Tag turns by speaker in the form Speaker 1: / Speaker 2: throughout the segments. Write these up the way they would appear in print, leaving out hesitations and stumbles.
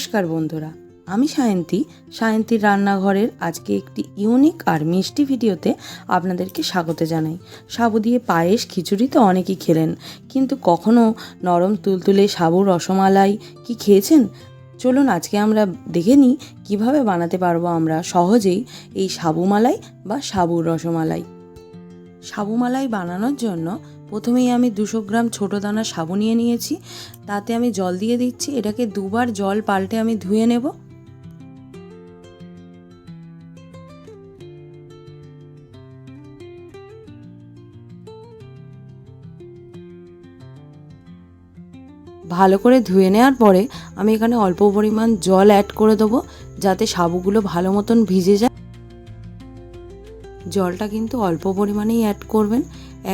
Speaker 1: নমস্কার বন্ধুরা, আমি সায়ন্তীর রান্নাঘরের আজকে একটি ইউনিক আর মিষ্টি ভিডিওতে আপনাদেরকে স্বাগত জানাই। সাবু দিয়ে পায়েস, খিচুড়ি তো অনেকেই খেলেন, কিন্তু কখনো নরম তুলতুলে সাবুর রসমালাই কি খেয়েছেন? চলুন আজকে আমরা দেখে নিই কীভাবে বানাতে পারবো আমরা সহজেই এই সাবু মালাই বা সাবুর রসমালাই। সাবু মালাই বানানোর জন্য প্রথমেই আমি 200 গ্রাম ছোটো দানা সাবু নিয়ে নিয়েছি। তাতে আমি জল দিয়ে দিচ্ছি। এটাকে দুবার জল পাল্টে আমি ধুয়ে নেব। ভালো করে ধুয়ে নেওয়ার পরে আমি এখানে অল্প পরিমাণ জল অ্যাড করে দেবো, যাতে সাবুগুলো ভালো মতন ভিজে যায়। জলটা কিন্তু অল্প পরিমাণেই অ্যাড করবেন,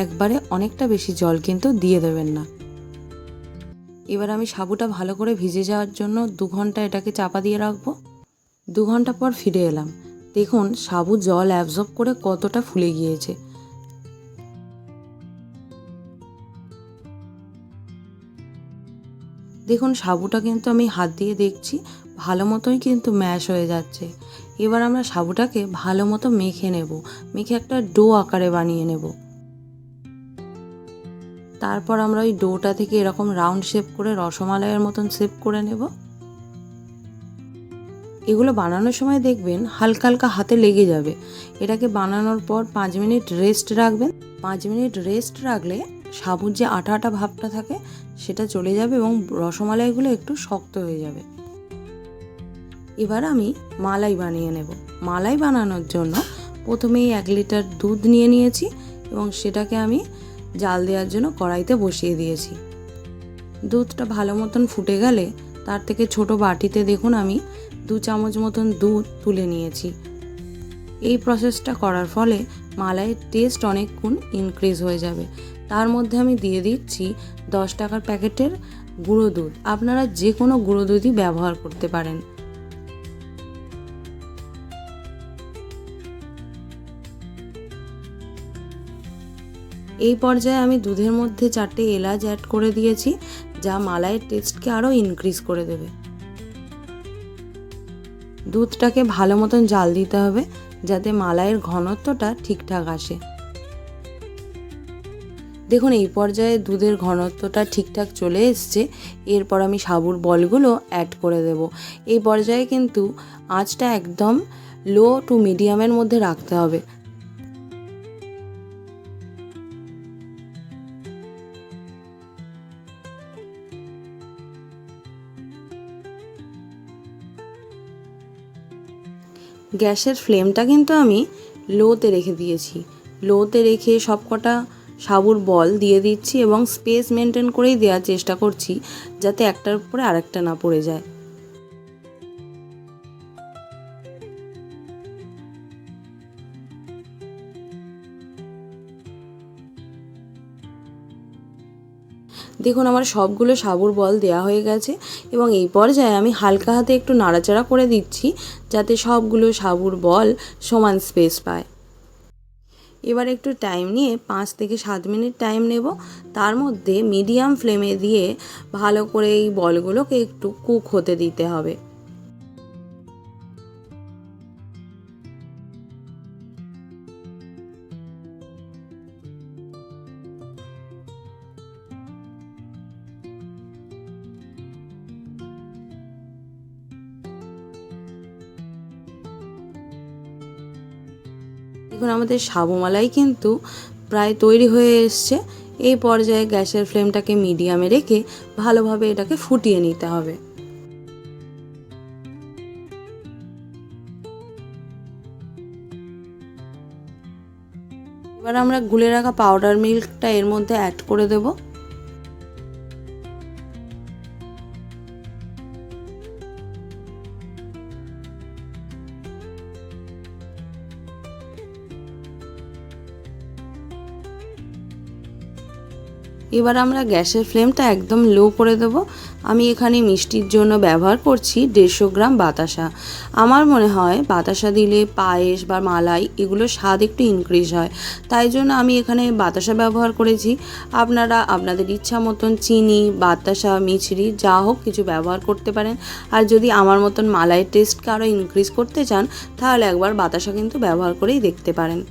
Speaker 1: একবারে অনেকটা বেশি জল কিন্তু দিয়ে দেবেন না। এবার আমি সাবুটা ভালো করে ভিজে যাওয়ার জন্য 2 ঘন্টা এটাকে চাপা দিয়ে রাখবো। 2 ঘন্টা পর ফিরে এলাম। দেখুন সাবু জল অ্যাবজর্ব করে কতটা ফুলে গিয়েছে। দেখুন সাবুটা কিন্তু আমি হাত দিয়ে দেখছি ভালো মতোই কিন্তু ম্যাশ হয়ে যাচ্ছে। এবার আমরা সাবুটাকে ভালো মতো মেখে নেব, মেখে একটা ডো আকারে বানিয়ে নেব। তারপর আমরা ওই ডোটা থেকে এরকম রাউন্ড শেপ করে রসমালাইয়ের মতন শেপ করে নেব। এগুলো বানানোর সময় দেখবেন হালকা হালকা হাতে লেগে যাবে। এটাকে বানানোর পর 5 মিনিট রেস্ট রাখবেন। 5 মিনিট রেস্ট রাখলে সাবুর যে আঠা আঠা ভাবটা থাকে সেটা চলে যাবে এবং রসমালাইগুলো একটু শক্ত হয়ে যাবে। এবার আমি মালাই বানিয়ে নেব। মালাই বানানোর জন্য প্রথমেই 1 লিটার দুধ নিয়ে নিয়েছি এবং সেটাকে আমি জাল দেওয়ার জন্য কড়াইতে বসিয়ে দিয়েছি। দুধটা ভালো মতন ফুটে গেলে তার থেকে ছোট বাটিতে দেখুন আমি 2 চামচ মতন দুধ তুলে নিয়েছি। এই প্রসেসটা করার ফলে মালাইয়ের টেস্ট অনেক গুণ ইনক্রিজ হয়ে যাবে। তার মধ্যে আমি দিয়ে দিচ্ছি 10 টাকার প্যাকেটের গুঁড়ো দুধ। আপনারা যে কোনো গুঁড়ো দুধই ব্যবহার করতে পারেন। এই পর্যায়ে আমি দুধের মধ্যে 4টে এলাচ অ্যাড করে দিয়েছি, যা মালাইয়ের টেস্টকে আরও ইনক্রিজ করে দেবে। দুধটাকে ভালো মতন জাল দিতে হবে যাতে মালাইয়ের ঘনত্বটা ঠিকঠাক আসে। দেখুন এই পর্যায়ে দুধের ঘনত্বটা ঠিকঠাক চলে এসছে। এরপর আমি সাবুর বলগুলো অ্যাড করে দেব। এই পর্যায়ে কিন্তু আঁচটা একদম লো টু মিডিয়ামের মধ্যে রাখতে হবে। গ্যাসের ফ্লেমটা কিন্তু আমি লোতে রেখে দিয়েছি। লোতে রেখে সবকটা সাবুর বল দিয়ে দিচ্ছি এবং স্পেস মেনটেন করেই দেওয়ার চেষ্টা করছি যাতে একটার উপরে আরেকটা না পড়ে যায়। দেখুন আমার সবগুলো সাবুর বল দেওয়া হয়ে গেছে এবং এই পর্যায়ে আমি হালকা হাতে একটু নাড়াচাড়া করে দিচ্ছি যাতে সবগুলো সাবুর বল সমান স্পেস পায়। এবার একটু টাইম নিয়ে 5 থেকে 7 মিনিট টাইম নেব। তার মধ্যে মিডিয়াম ফ্লেমে দিয়ে ভালো করে এই বলগুলোকে একটু কুক হতে দিতে হবে। দেখুন আমাদের সাবু মালাই কিন্তু প্রায় তৈরি হয়ে এসছে। এই পর্যায়ে গ্যাসের ফ্লেমটাকে মিডিয়ামে রেখে ভালোভাবে এটাকে ফুটিয়ে নিতে হবে। এবার আমরা গুলে রাখা পাউডার মিল্কটা এর মধ্যে অ্যাড করে দেব। এবার আমরা গ্যাসের ফ্লেমটা একদম লো করে দেবো। আমি এখানে মিষ্টির জন্য ব্যবহার করছি 150 গ্রাম বাতাসা। আমার মনে হয় বাতাসা দিলে পায়েস বা মালাই এগুলোর স্বাদ একটু ইনক্রিজ হয়, তাই জন্য আমি এখানে বাতাসা ব্যবহার করেছি। আপনারা আপনাদের ইচ্ছা মতন চিনি, বাতাসা, মিছরি যা হোক কিছু ব্যবহার করতে পারেন। আর যদি আমার মতন মালাইয়ের টেস্টকে আরও ইনক্রিজ করতে চান তাহলে একবার বাতাসা কিন্তু ব্যবহার করেই দেখতে পারেন।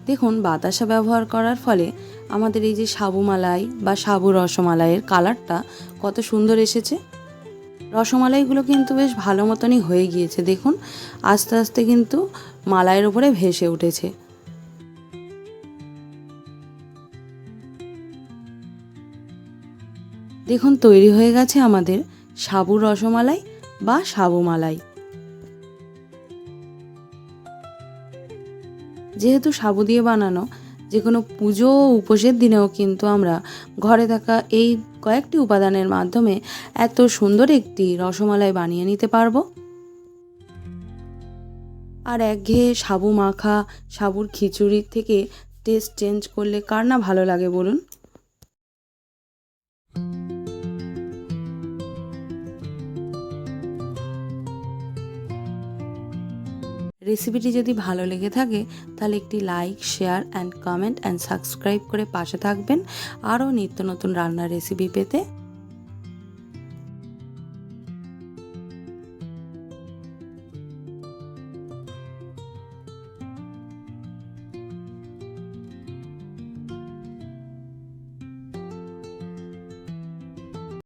Speaker 1: দেখুন, বাতাসা ব্যবহার করার ফলে আমাদের এই যে সাবু মালাই বা সাবু রসমালাইয়ের কালারটা কত সুন্দর এসেছে। রসমালাইগুলো কিন্তু বেশ ভালো মতনই হয়ে গিয়েছে। দেখুন, আস্তে আস্তে কিন্তু মালাইয়ের উপরে ভেসে উঠেছে। দেখুন, তৈরি হয়ে গেছে আমাদের সাবুর রসমালাই বা সাবু মালাই। যেহেতু সাবু দিয়ে বানানো, যে কোনো পুজো ও উপোসের দিনেও কিন্তু আমরা ঘরে থাকা এই কয়েকটি উপাদানের মাধ্যমে এত সুন্দর একটি রসমালাই বানিয়ে নিতে পারবো। আর একঘেয়ে সাবু মাখা, সাবুর খিচুড়ির থেকে টেস্ট চেঞ্জ করলে কার না ভালো লাগে বলুন। রেসিপিটি যদি ভালো লেগে থাকে তাহলে একটি like, share and comment and subscribe করে পাশে থাকবেন আরও নিত্য নতুন রান্নার রেসিপি পেতে।